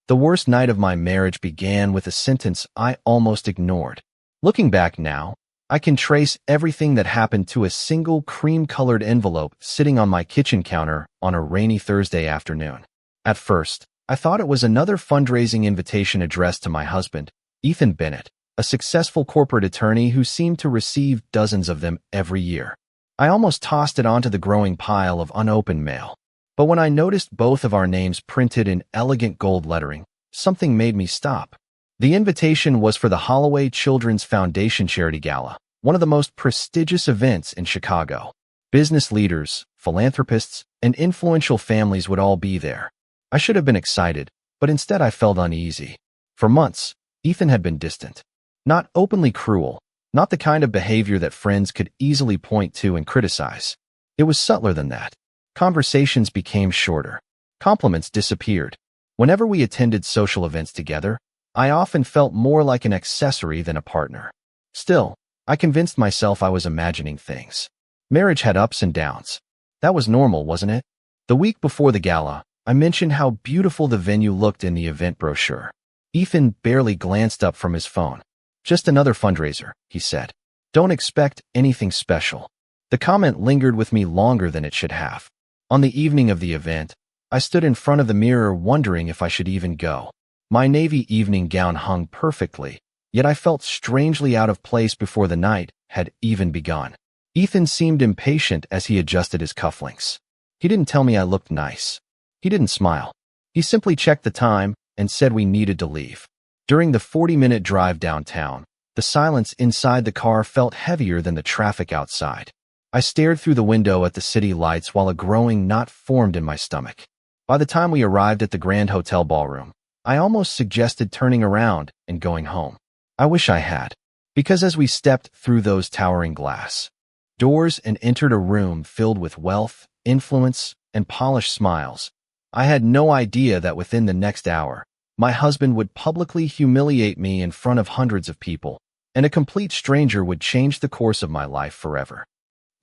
The worst night of my marriage began with a sentence I almost ignored. Looking back now, I can trace everything that happened to a single cream-colored envelope sitting on my kitchen counter on a rainy Thursday afternoon. At first, I thought it was another fundraising invitation addressed to my husband, Ethan Bennett, a successful corporate attorney who seemed to receive dozens of them every year. I almost tossed it onto the growing pile of unopened mail. But when I noticed both of our names printed in elegant gold lettering, something made me stop. The invitation was for the Holloway Children's Foundation Charity Gala, one of the most prestigious events in Chicago. Business leaders, philanthropists, and influential families would all be there. I should have been excited, but instead I felt uneasy. For months, Ethan had been distant. Not openly cruel, not the kind of behavior that friends could easily point to and criticize. It was subtler than that. Conversations became shorter. Compliments disappeared. Whenever we attended social events together, I often felt more like an accessory than a partner. Still, I convinced myself I was imagining things. Marriage had ups and downs. That was normal, wasn't it? The week before the gala, I mentioned how beautiful the venue looked in the event brochure. Ethan barely glanced up from his phone. "Just another fundraiser," he said. "Don't expect anything special." The comment lingered with me longer than it should have. On the evening of the event, I stood in front of the mirror wondering if I should even go. My navy evening gown hung perfectly, yet I felt strangely out of place before the night had even begun. Ethan seemed impatient as he adjusted his cufflinks. He didn't tell me I looked nice. He didn't smile. He simply checked the time and said we needed to leave. During the 40-minute drive downtown, the silence inside the car felt heavier than the traffic outside. I stared through the window at the city lights while a growing knot formed in my stomach. By the time we arrived at the Grand Hotel ballroom, I almost suggested turning around and going home. I wish I had, because as we stepped through those towering glass doors and entered a room filled with wealth, influence, and polished smiles, I had no idea that within the next hour, my husband would publicly humiliate me in front of hundreds of people, and a complete stranger would change the course of my life forever.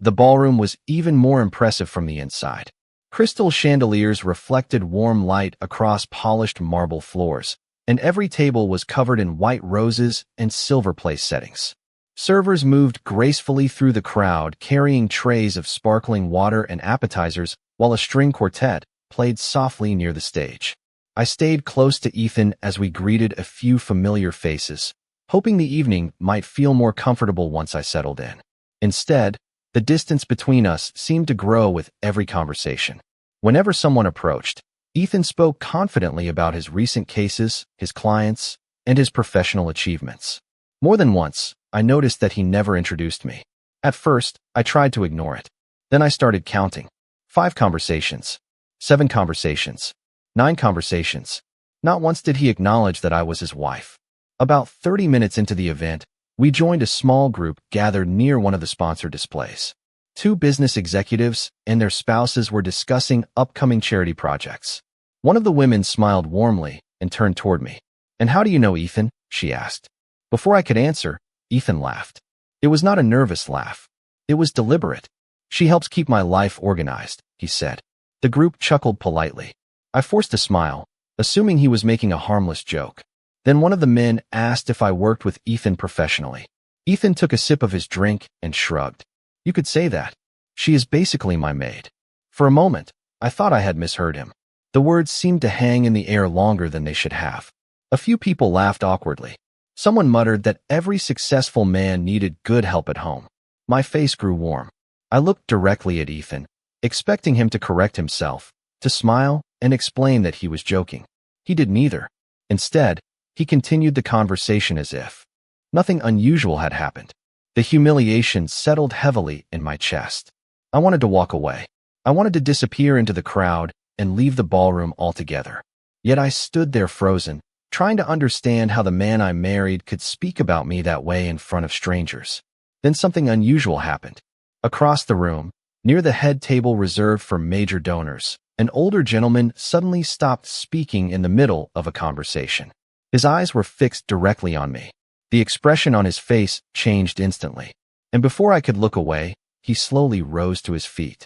The ballroom was even more impressive from the inside. Crystal chandeliers reflected warm light across polished marble floors, and every table was covered in white roses and silver place settings. Servers moved gracefully through the crowd, carrying trays of sparkling water and appetizers, while a string quartet played softly near the stage. I stayed close to Ethan as we greeted a few familiar faces, hoping the evening might feel more comfortable once I settled in. Instead, the distance between us seemed to grow with every conversation. Whenever someone approached, Ethan spoke confidently about his recent cases, his clients, and his professional achievements. More than once, I noticed that he never introduced me. At first, I tried to ignore it. Then I started counting. 5 conversations. 7 conversations. 9 conversations. Not once did he acknowledge that I was his wife. About 30 minutes into the event, we joined a small group gathered near one of the sponsored displays. 2 business executives and their spouses were discussing upcoming charity projects. One of the women smiled warmly and turned toward me. "And how do you know Ethan?" she asked. Before I could answer, Ethan laughed. It was not a nervous laugh. It was deliberate. "She helps keep my life organized," he said. The group chuckled politely. I forced a smile, assuming he was making a harmless joke. Then one of the men asked if I worked with Ethan professionally. Ethan took a sip of his drink and shrugged. "You could say that. She is basically my maid." For a moment, I thought I had misheard him. The words seemed to hang in the air longer than they should have. A few people laughed awkwardly. Someone muttered that every successful man needed good help at home. My face grew warm. I looked directly at Ethan, expecting him to correct himself, to smile and explain that he was joking. He did neither. Instead, he continued the conversation as if nothing unusual had happened. The humiliation settled heavily in my chest. I wanted to walk away. I wanted to disappear into the crowd and leave the ballroom altogether. Yet I stood there frozen, trying to understand how the man I married could speak about me that way in front of strangers. Then something unusual happened. Across the room, near the head table reserved for major donors, an older gentleman suddenly stopped speaking in the middle of a conversation. His eyes were fixed directly on me. The expression on his face changed instantly, and before I could look away, he slowly rose to his feet.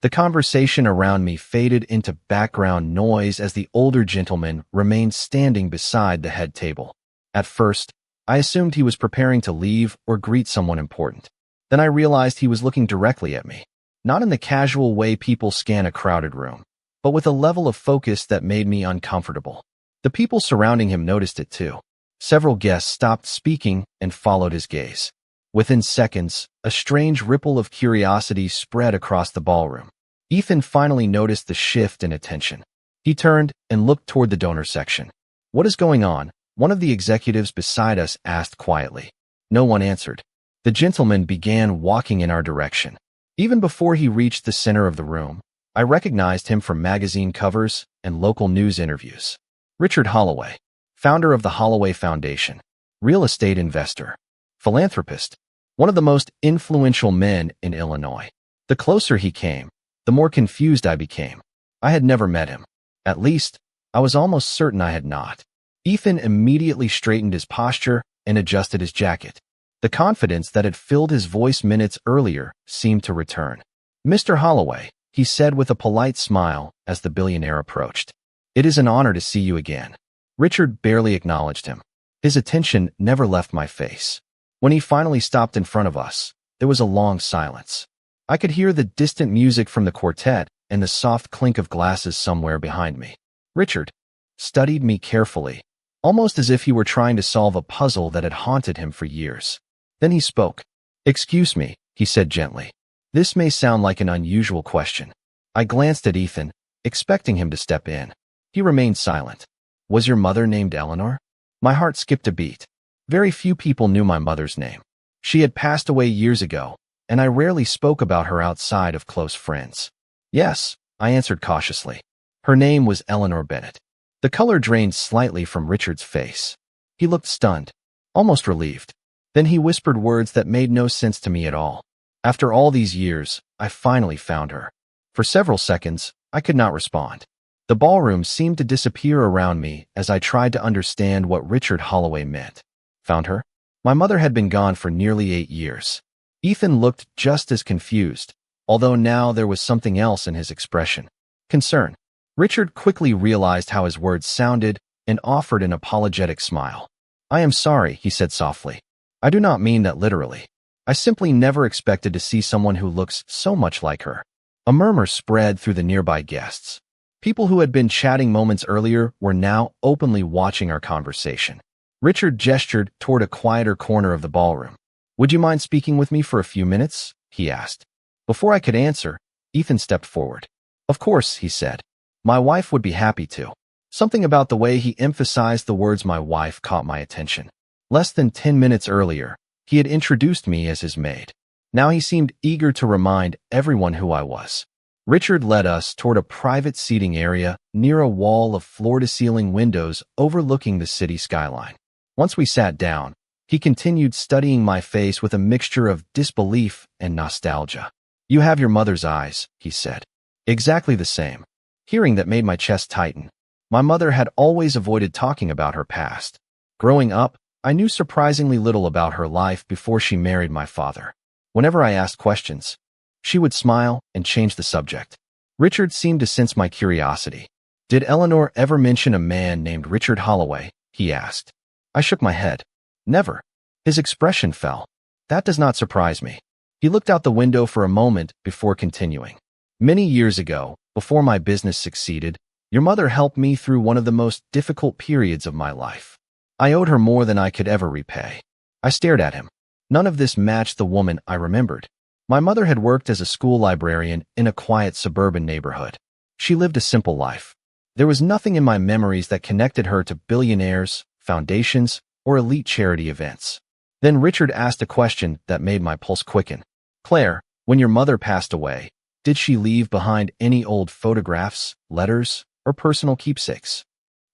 The conversation around me faded into background noise as the older gentleman remained standing beside the head table. At first, I assumed he was preparing to leave or greet someone important. Then I realized he was looking directly at me, not in the casual way people scan a crowded room, but with a level of focus that made me uncomfortable. The people surrounding him noticed it too. Several guests stopped speaking and followed his gaze. Within seconds, a strange ripple of curiosity spread across the ballroom. Ethan finally noticed the shift in attention. He turned and looked toward the donor section. "What is going on?" one of the executives beside us asked quietly. No one answered. The gentleman began walking in our direction. Even before he reached the center of the room, I recognized him from magazine covers and local news interviews. Richard Holloway, founder of the Holloway Foundation, real estate investor, philanthropist, one of the most influential men in Illinois. The closer he came, the more confused I became. I had never met him. At least, I was almost certain I had not. Ethan immediately straightened his posture and adjusted his jacket. The confidence that had filled his voice minutes earlier seemed to return. "Mr. Holloway," he said with a polite smile as the billionaire approached. "It is an honor to see you again." Richard barely acknowledged him. His attention never left my face. When he finally stopped in front of us, there was a long silence. I could hear the distant music from the quartet and the soft clink of glasses somewhere behind me. Richard studied me carefully, almost as if he were trying to solve a puzzle that had haunted him for years. Then he spoke. "Excuse me," he said gently. "This may sound like an unusual question." I glanced at Ethan, expecting him to step in. He remained silent. "Was your mother named Eleanor?" My heart skipped a beat. Very few people knew my mother's name. She had passed away years ago, and I rarely spoke about her outside of close friends. "Yes," I answered cautiously. "Her name was Eleanor Bennett." The color drained slightly from Richard's face. He looked stunned, almost relieved. Then he whispered words that made no sense to me at all. "After all these years, I finally found her." For several seconds, I could not respond. The ballroom seemed to disappear around me as I tried to understand what Richard Holloway meant. Found her? My mother had been gone for nearly 8 years. Ethan looked just as confused, although now there was something else in his expression. Concern. Richard quickly realized how his words sounded and offered an apologetic smile. "I am sorry," he said softly. "I do not mean that literally. I simply never expected to see someone who looks so much like her." A murmur spread through the nearby guests. People who had been chatting moments earlier were now openly watching our conversation. Richard gestured toward a quieter corner of the ballroom. "Would you mind speaking with me for a few minutes?" he asked. Before I could answer, Ethan stepped forward. "Of course," he said. "My wife would be happy to." Something about the way he emphasized the words "my wife" caught my attention. Less than 10 minutes earlier, he had introduced me as his maid. Now he seemed eager to remind everyone who I was. Richard led us toward a private seating area near a wall of floor-to-ceiling windows overlooking the city skyline. Once we sat down, he continued studying my face with a mixture of disbelief and nostalgia. "You have your mother's eyes," he said. "Exactly the same." Hearing that made my chest tighten. My mother had always avoided talking about her past. Growing up, I knew surprisingly little about her life before she married my father. Whenever I asked questions, she would smile and change the subject. Richard seemed to sense my curiosity. "Did Eleanor ever mention a man named Richard Holloway?" he asked. I shook my head. "Never." His expression fell. "That does not surprise me." He looked out the window for a moment before continuing. "Many years ago, before my business succeeded, your mother helped me through one of the most difficult periods of my life. I owed her more than I could ever repay." I stared at him. None of this matched the woman I remembered. My mother had worked as a school librarian in a quiet suburban neighborhood. She lived a simple life. There was nothing in my memories that connected her to billionaires, foundations, or elite charity events. Then Richard asked a question that made my pulse quicken. "Claire, when your mother passed away, did she leave behind any old photographs, letters, or personal keepsakes?"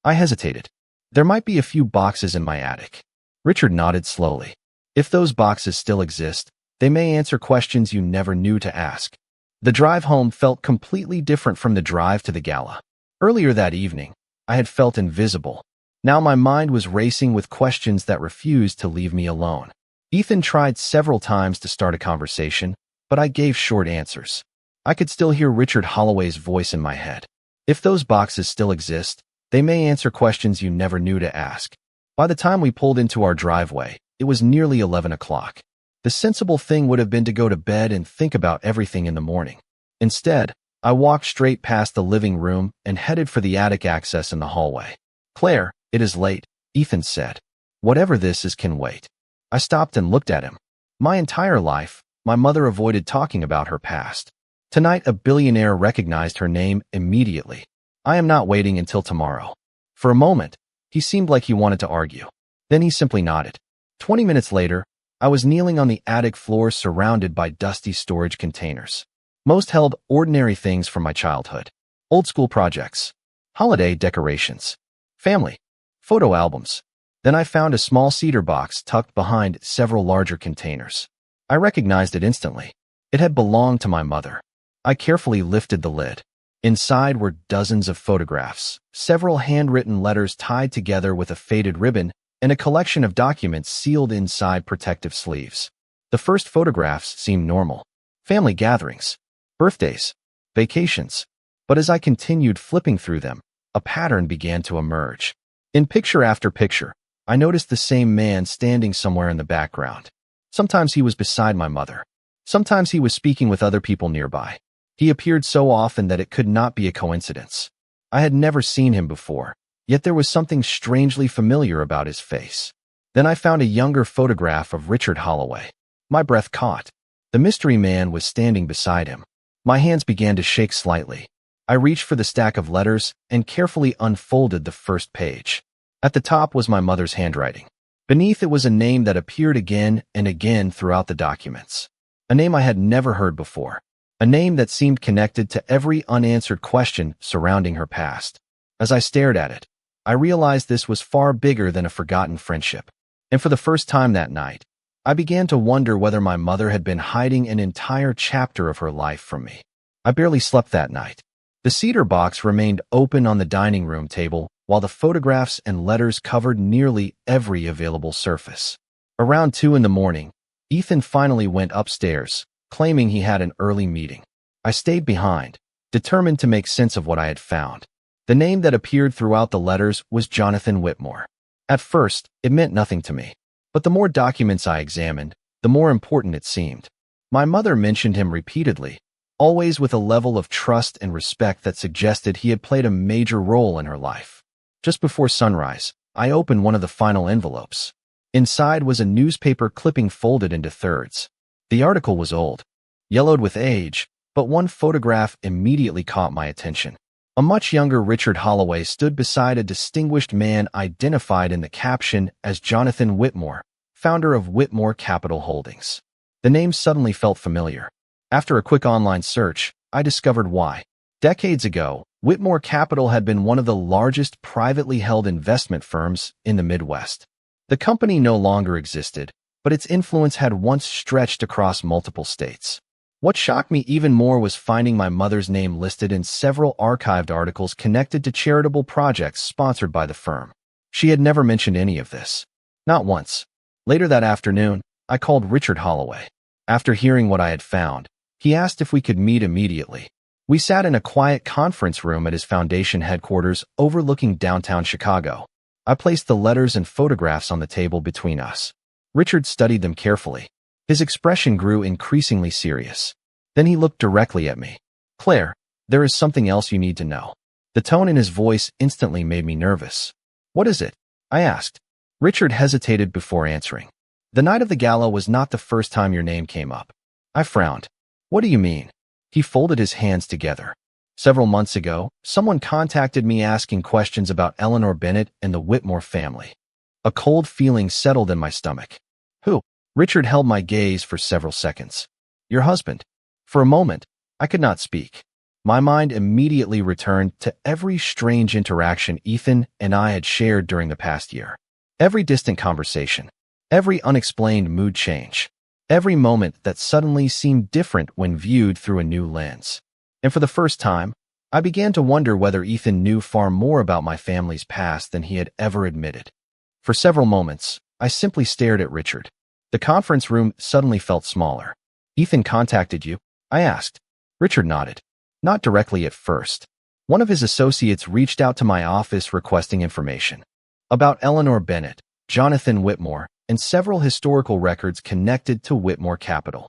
I hesitated. "There might be a few boxes in my attic." Richard nodded slowly. "If those boxes still exist, they may answer questions you never knew to ask." The drive home felt completely different from the drive to the gala. Earlier that evening, I had felt invisible. Now my mind was racing with questions that refused to leave me alone. Ethan tried several times to start a conversation, but I gave short answers. I could still hear Richard Holloway's voice in my head. If those boxes still exist, they may answer questions you never knew to ask. By the time we pulled into our driveway, it was nearly 11 o'clock. The sensible thing would have been to go to bed and think about everything in the morning. Instead, I walked straight past the living room and headed for the attic access in the hallway. "Claire, it is late," Ethan said. "Whatever this is can wait." I stopped and looked at him. My entire life, my mother avoided talking about her past. Tonight, a billionaire recognized her name immediately. "I am not waiting until tomorrow." For a moment, he seemed like he wanted to argue. Then he simply nodded. 20 minutes later, I was kneeling on the attic floor surrounded by dusty storage containers. Most held ordinary things from my childhood. Old school projects, holiday decorations, family, photo albums. Then I found a small cedar box tucked behind several larger containers. I recognized it instantly. It had belonged to my mother. I carefully lifted the lid. Inside were dozens of photographs, several handwritten letters tied together with a faded ribbon, and a collection of documents sealed inside protective sleeves. The first photographs seemed normal. Family gatherings, birthdays, vacations. But as I continued flipping through them, a pattern began to emerge. In picture after picture, I noticed the same man standing somewhere in the background. Sometimes he was beside my mother. Sometimes he was speaking with other people nearby. He appeared so often that it could not be a coincidence. I had never seen him before, yet there was something strangely familiar about his face. Then I found a younger photograph of Richard Holloway. My breath caught. The mystery man was standing beside him. My hands began to shake slightly. I reached for the stack of letters and carefully unfolded the first page. At the top was my mother's handwriting. Beneath it was a name that appeared again and again throughout the documents. A name I had never heard before. A name that seemed connected to every unanswered question surrounding her past. As I stared at it, I realized this was far bigger than a forgotten friendship. And for the first time that night, I began to wonder whether my mother had been hiding an entire chapter of her life from me. I barely slept that night. The cedar box remained open on the dining room table, while the photographs and letters covered nearly every available surface. Around 2 in the morning, Ethan finally went upstairs, claiming he had an early meeting. I stayed behind, determined to make sense of what I had found. The name that appeared throughout the letters was Jonathan Whitmore. At first, it meant nothing to me, but the more documents I examined, the more important it seemed. My mother mentioned him repeatedly, always with a level of trust and respect that suggested he had played a major role in her life. Just before sunrise, I opened one of the final envelopes. Inside was a newspaper clipping folded into thirds. The article was old, yellowed with age, but one photograph immediately caught my attention. A much younger Richard Holloway stood beside a distinguished man identified in the caption as Jonathan Whitmore, founder of Whitmore Capital Holdings. The name suddenly felt familiar. After a quick online search, I discovered why. Decades ago, Whitmore Capital had been one of the largest privately held investment firms in the Midwest. The company no longer existed, but its influence had once stretched across multiple states. What shocked me even more was finding my mother's name listed in several archived articles connected to charitable projects sponsored by the firm. She had never mentioned any of this. Not once. Later that afternoon, I called Richard Holloway. After hearing what I had found, he asked if we could meet immediately. We sat in a quiet conference room at his foundation headquarters overlooking downtown Chicago. I placed the letters and photographs on the table between us. Richard studied them carefully. His expression grew increasingly serious. Then he looked directly at me. "Claire, there is something else you need to know." The tone in his voice instantly made me nervous. "What is it?" I asked. Richard hesitated before answering. "The night of the gala was not the first time your name came up." I frowned. "What do you mean?" He folded his hands together. "Several months ago, someone contacted me asking questions about Eleanor Bennett and the Whitmore family." A cold feeling settled in my stomach. "Who?" Richard held my gaze for several seconds. "Your husband." For a moment, I could not speak. My mind immediately returned to every strange interaction Ethan and I had shared during the past year. Every distant conversation, every unexplained mood change, every moment that suddenly seemed different when viewed through a new lens. And for the first time, I began to wonder whether Ethan knew far more about my family's past than he had ever admitted. For several moments, I simply stared at Richard. The conference room suddenly felt smaller. "Ethan contacted you?" I asked. Richard nodded. Not directly at first. One of his associates reached out to my office requesting information about Eleanor Bennett, Jonathan Whitmore, and several historical records connected to Whitmore Capital.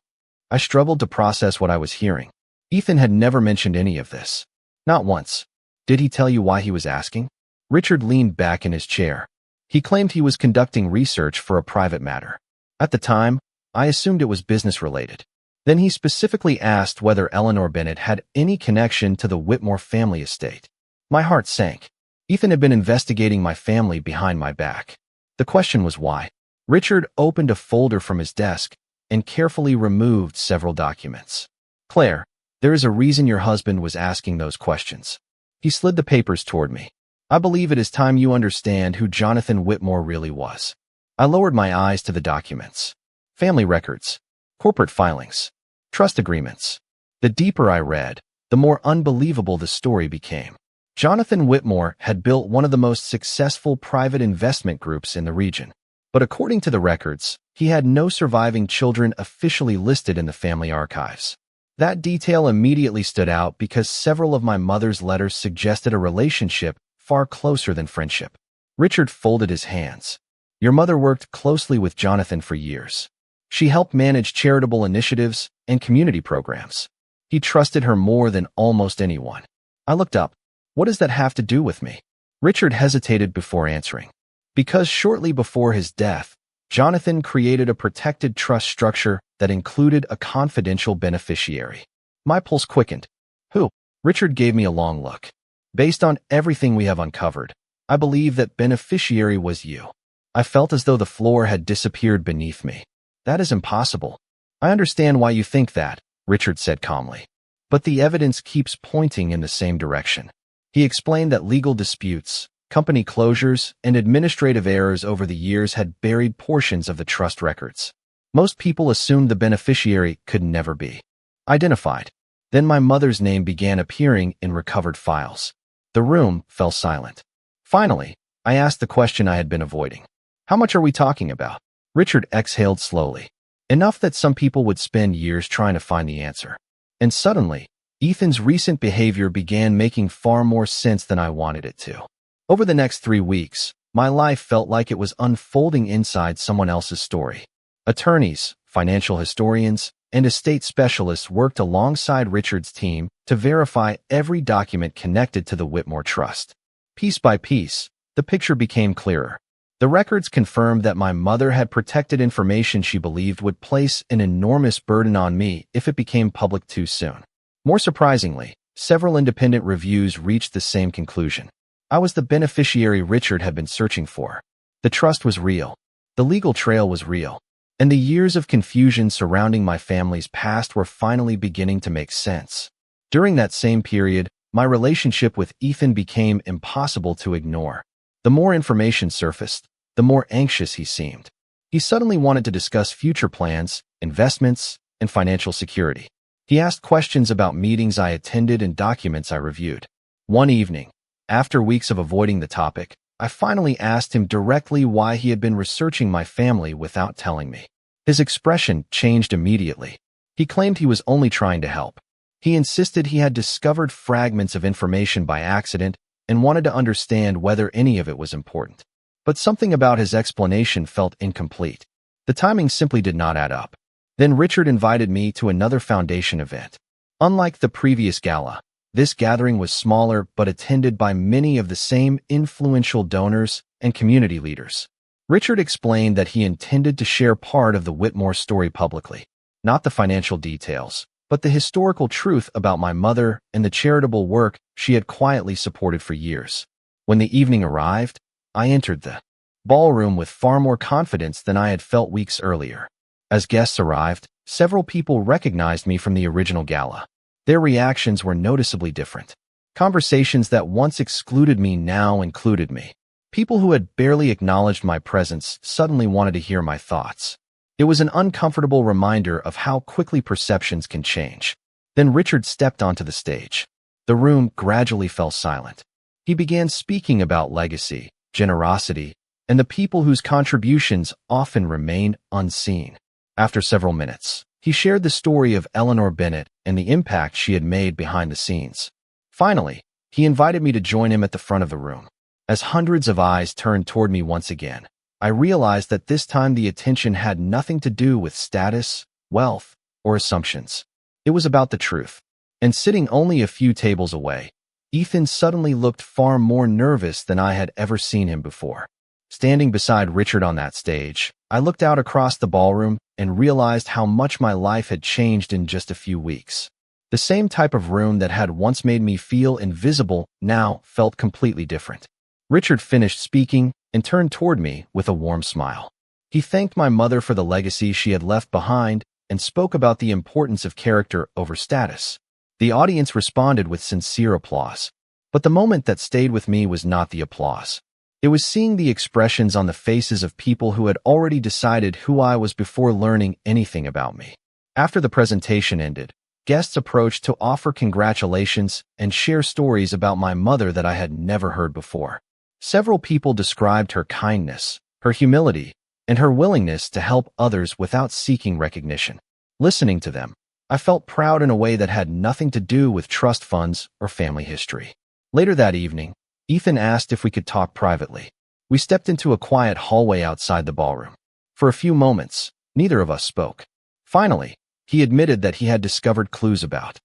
I struggled to process what I was hearing. Ethan had never mentioned any of this. Not once. Did he tell you why he was asking? Richard leaned back in his chair. He claimed he was conducting research for a private matter. At the time, I assumed it was business-related. Then he specifically asked whether Eleanor Bennett had any connection to the Whitmore family estate. My heart sank. Ethan had been investigating my family behind my back. The question was why. Richard opened a folder from his desk and carefully removed several documents. Claire, there is a reason your husband was asking those questions. He slid the papers toward me. I believe it is time you understand who Jonathan Whitmore really was. I lowered my eyes to the documents. Family records, corporate filings, trust agreements. The deeper I read, the more unbelievable the story became. Jonathan Whitmore had built one of the most successful private investment groups in the region. But according to the records, he had no surviving children officially listed in the family archives. That detail immediately stood out because several of my mother's letters suggested a relationship far closer than friendship. Richard folded his hands. Your mother worked closely with Jonathan for years. She helped manage charitable initiatives and community programs. He trusted her more than almost anyone. I looked up. What does that have to do with me? Richard hesitated before answering. Because shortly before his death, Jonathan created a protected trust structure that included a confidential beneficiary. My pulse quickened. Who? Richard gave me a long look. Based on everything we have uncovered, I believe that beneficiary was you. I felt as though the floor had disappeared beneath me. That is impossible. I understand why you think that, Richard said calmly. But the evidence keeps pointing in the same direction. He explained that legal disputes, company closures, and administrative errors over the years had buried portions of the trust records. Most people assumed the beneficiary could never be identified. Then my mother's name began appearing in recovered files. The room fell silent. Finally, I asked the question I had been avoiding. How much are we talking about? Richard exhaled slowly. Enough that some people would spend years trying to find the answer. And suddenly, Ethan's recent behavior began making far more sense than I wanted it to. Over the next 3 weeks, my life felt like it was unfolding inside someone else's story. Attorneys, financial historians, and estate specialists worked alongside Richard's team to verify every document connected to the Whitmore Trust. Piece by piece, the picture became clearer. The records confirmed that my mother had protected information she believed would place an enormous burden on me if it became public too soon. More surprisingly, several independent reviews reached the same conclusion. I was the beneficiary Richard had been searching for. The trust was real. The legal trail was real. And the years of confusion surrounding my family's past were finally beginning to make sense. During that same period, my relationship with Ethan became impossible to ignore. The more information surfaced, the more anxious he seemed. He suddenly wanted to discuss future plans, investments, and financial security. He asked questions about meetings I attended and documents I reviewed. One evening, after weeks of avoiding the topic, I finally asked him directly why he had been researching my family without telling me. His expression changed immediately. He claimed he was only trying to help. He insisted he had discovered fragments of information by accident and wanted to understand whether any of it was important. But something about his explanation felt incomplete. The timing simply did not add up. Then Richard invited me to another foundation event. Unlike the previous gala, this gathering was smaller but attended by many of the same influential donors and community leaders. Richard explained that he intended to share part of the Whitmore story publicly, not the financial details, but the historical truth about my mother and the charitable work she had quietly supported for years. When the evening arrived, I entered the ballroom with far more confidence than I had felt weeks earlier. As guests arrived, several people recognized me from the original gala. Their reactions were noticeably different. Conversations that once excluded me now included me. People who had barely acknowledged my presence suddenly wanted to hear my thoughts. It was an uncomfortable reminder of how quickly perceptions can change. Then Richard stepped onto the stage. The room gradually fell silent. He began speaking about legacy, generosity, and the people whose contributions often remain unseen. After several minutes, He shared the story of Eleanor Bennett and the impact she had made behind the scenes. Finally, he invited me to join him at the front of the room. As hundreds of eyes turned toward me once again, I realized that this time the attention had nothing to do with status, wealth, or assumptions. It was about the truth. And sitting only a few tables away, Ethan suddenly looked far more nervous than I had ever seen him before. Standing beside Richard on that stage, I looked out across the ballroom and realized how much my life had changed in just a few weeks. The same type of room that had once made me feel invisible now felt completely different. Richard finished speaking and turned toward me with a warm smile. He thanked my mother for the legacy she had left behind and spoke about the importance of character over status. The audience responded with sincere applause. But the moment that stayed with me was not the applause. It was seeing the expressions on the faces of people who had already decided who I was before learning anything about me. After the presentation ended, guests approached to offer congratulations and share stories about my mother that I had never heard before. Several people described her kindness, her humility, and her willingness to help others without seeking recognition. Listening to them, I felt proud in a way that had nothing to do with trust funds or family history. Later that evening, Ethan asked if we could talk privately. We stepped into a quiet hallway outside the ballroom. For a few moments, neither of us spoke. Finally, he admitted that he had discovered clues about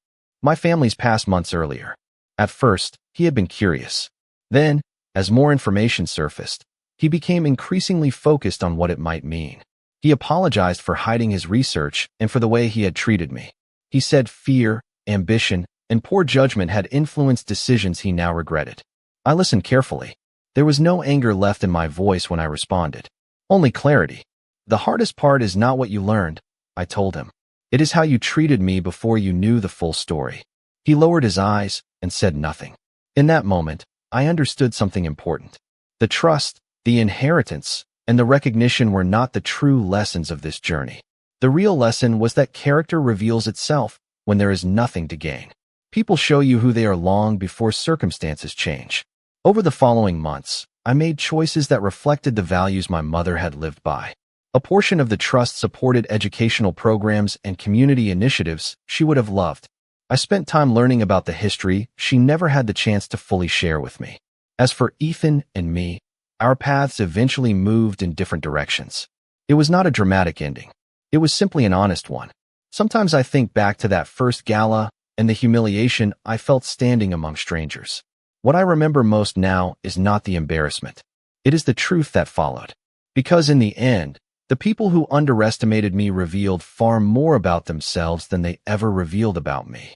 my family's past months earlier. At first, he had been curious. Then, as more information surfaced, he became increasingly focused on what it might mean. He apologized for hiding his research and for the way he had treated me. He said fear, ambition, and poor judgment had influenced decisions he now regretted. I listened carefully. There was no anger left in my voice when I responded. Only clarity. The hardest part is not what you learned, I told him. It is how you treated me before you knew the full story. He lowered his eyes and said nothing. In that moment, I understood something important. The trust, the inheritance, and the recognition were not the true lessons of this journey. The real lesson was that character reveals itself when there is nothing to gain. People show you who they are long before circumstances change. Over the following months, I made choices that reflected the values my mother had lived by. A portion of the trust supported educational programs and community initiatives she would have loved. I spent time learning about the history she never had the chance to fully share with me. As for Ethan and me, our paths eventually moved in different directions. It was not a dramatic ending. It was simply an honest one. Sometimes I think back to that first gala and the humiliation I felt standing among strangers. What I remember most now is not the embarrassment. It is the truth that followed. Because in the end, the people who underestimated me revealed far more about themselves than they ever revealed about me.